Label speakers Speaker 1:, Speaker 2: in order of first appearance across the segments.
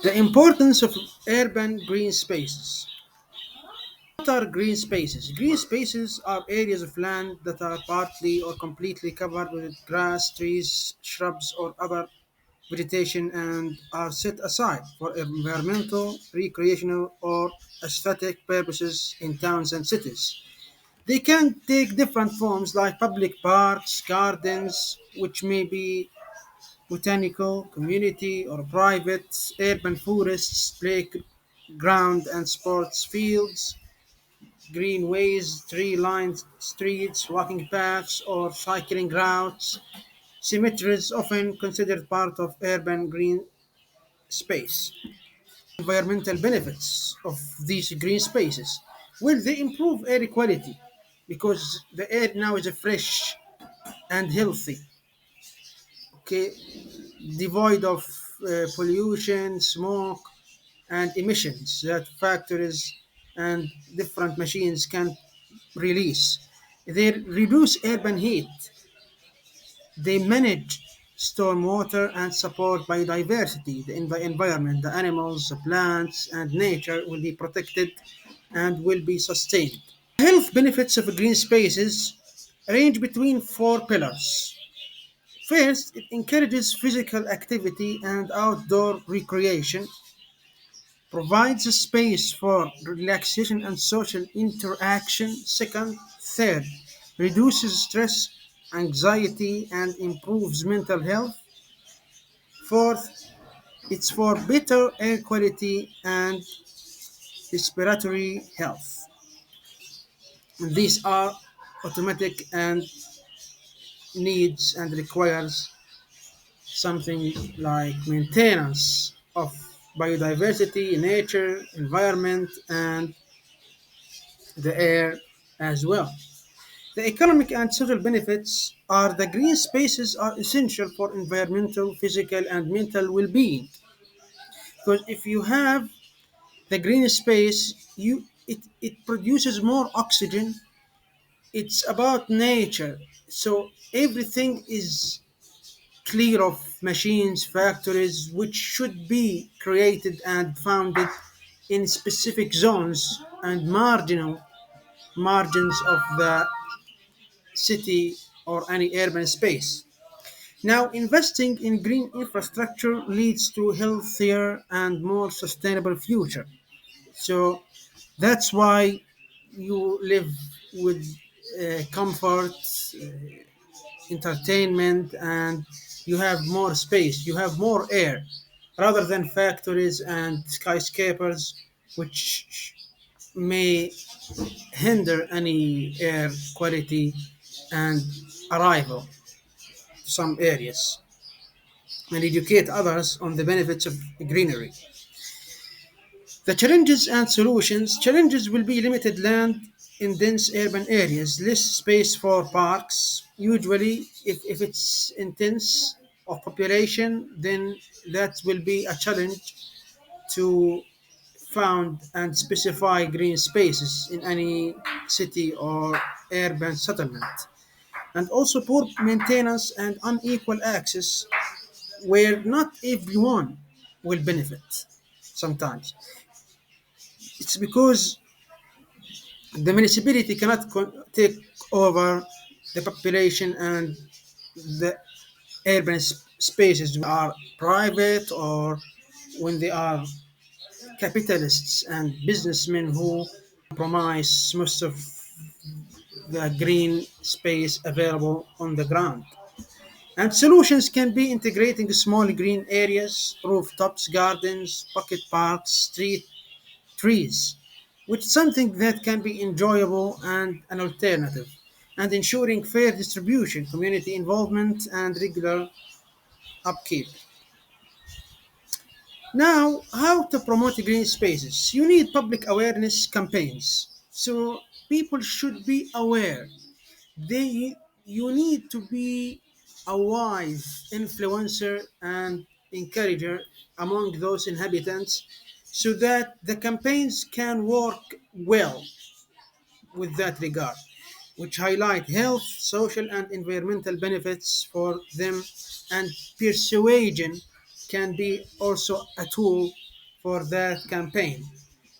Speaker 1: The importance of urban green spaces. What are green spaces? Green spaces are areas of land that are partly or completely covered with grass, trees, shrubs, or other vegetation and are set aside for environmental, recreational, or aesthetic purposes in towns and cities. They can take different forms like public parks, gardens, which may be botanical, community, or private, urban forests, playground and sports fields, greenways, tree-lined streets, walking paths, or cycling routes. Cemeteries often considered part of urban green space. Environmental benefits of these green spaces. Well, they improve air quality because the air now is fresh and healthy, okay, devoid of pollution, smoke, and emissions that factories and different machines can release. They reduce urban heat. They manage stormwater and support biodiversity. The environment, the animals, the plants, and nature will be protected and will be sustained. Health benefits of green spaces range between four pillars. First, it encourages physical activity and outdoor recreation, provides a space for relaxation and social interaction. Second, third, reduces stress, anxiety, and improves mental health. Fourth, it's for better air quality and respiratory health. These are automatic and needs and requires something like maintenance of biodiversity, nature, environment, and the air as well. The economic and social benefits are the green spaces are essential for environmental, physical, and mental well-being. Because if you have the green space, it produces more oxygen. It's about nature, so everything is clear of machines, factories, which should be created and founded in specific zones and marginal margins of the city or any urban space. Now, investing in green infrastructure leads to healthier and more sustainable future. So that's why you live with comfort, entertainment, and you have more space, you have more air, rather than factories and skyscrapers, which may hinder any air quality and arrival to some areas, and educate others on the benefits of greenery. The challenges and solutions. Challenges will be limited land in dense urban areas, less space for parks. Usually, if it's intense of population, then that will be a challenge to found and specify green spaces in any city or urban settlement. And also poor maintenance and unequal access where not everyone will benefit sometimes. It's because the municipality cannot take over the population and the urban spaces are private or when they are capitalists and businessmen who compromise most of the green space available on the ground. And solutions can be integrating small green areas, rooftops, gardens, pocket parks, street trees, which is something that can be enjoyable and an alternative, and ensuring fair distribution, community involvement, and regular upkeep. Now, how to promote green spaces? You need public awareness campaigns. So people should be aware. They you need to be a wise influencer and encourager among those inhabitants so that the campaigns can work well with that regard, which highlight health, social, and environmental benefits for them and persuasion can be also a tool for that campaign.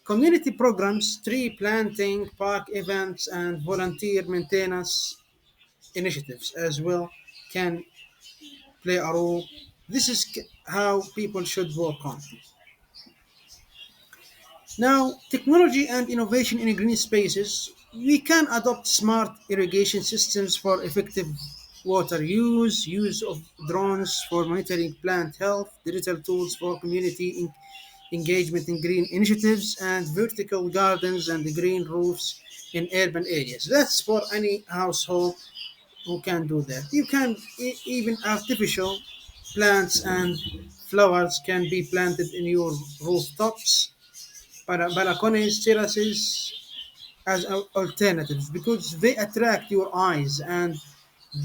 Speaker 1: Community programs, tree planting, park events, and volunteer maintenance initiatives as well can play a role. This is how people should work on. Now, technology and innovation in green spaces, we can adopt smart irrigation systems for effective water use, use of drones for monitoring plant health, digital tools for community engagement in green initiatives, and vertical gardens and green roofs in urban areas. That's for any household who can do that. You can even artificial plants and flowers can be planted in your rooftops, balconies, terraces as alternatives because they attract your eyes and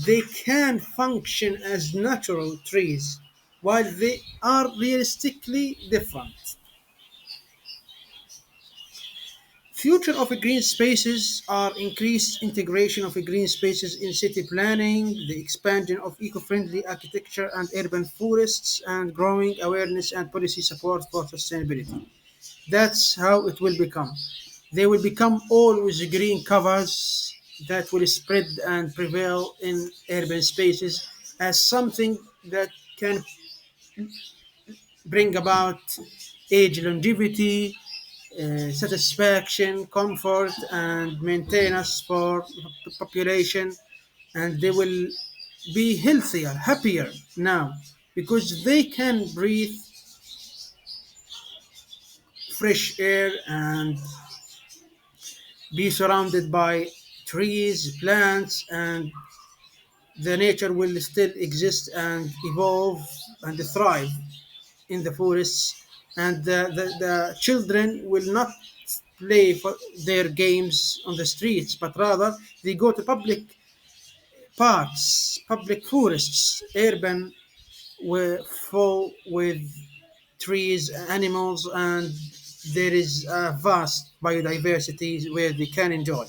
Speaker 1: they can function as natural trees while they are realistically different. Future of green spaces are increased integration of green spaces in city planning, the expansion of eco-friendly architecture and urban forests, and growing awareness and policy support for sustainability. That's how it will become. They will become all with green covers that will spread and prevail in urban spaces as something that can bring about age longevity, satisfaction, comfort, and maintenance for population, and they will be healthier, happier now because they can breathe fresh air and be surrounded by trees, plants, and the nature will still exist and evolve and thrive in the forests. And the children will not play for their games on the streets, but rather they go to public parks, public forests, urban, were full with trees, animals, and there is a vast biodiversity where they can enjoy.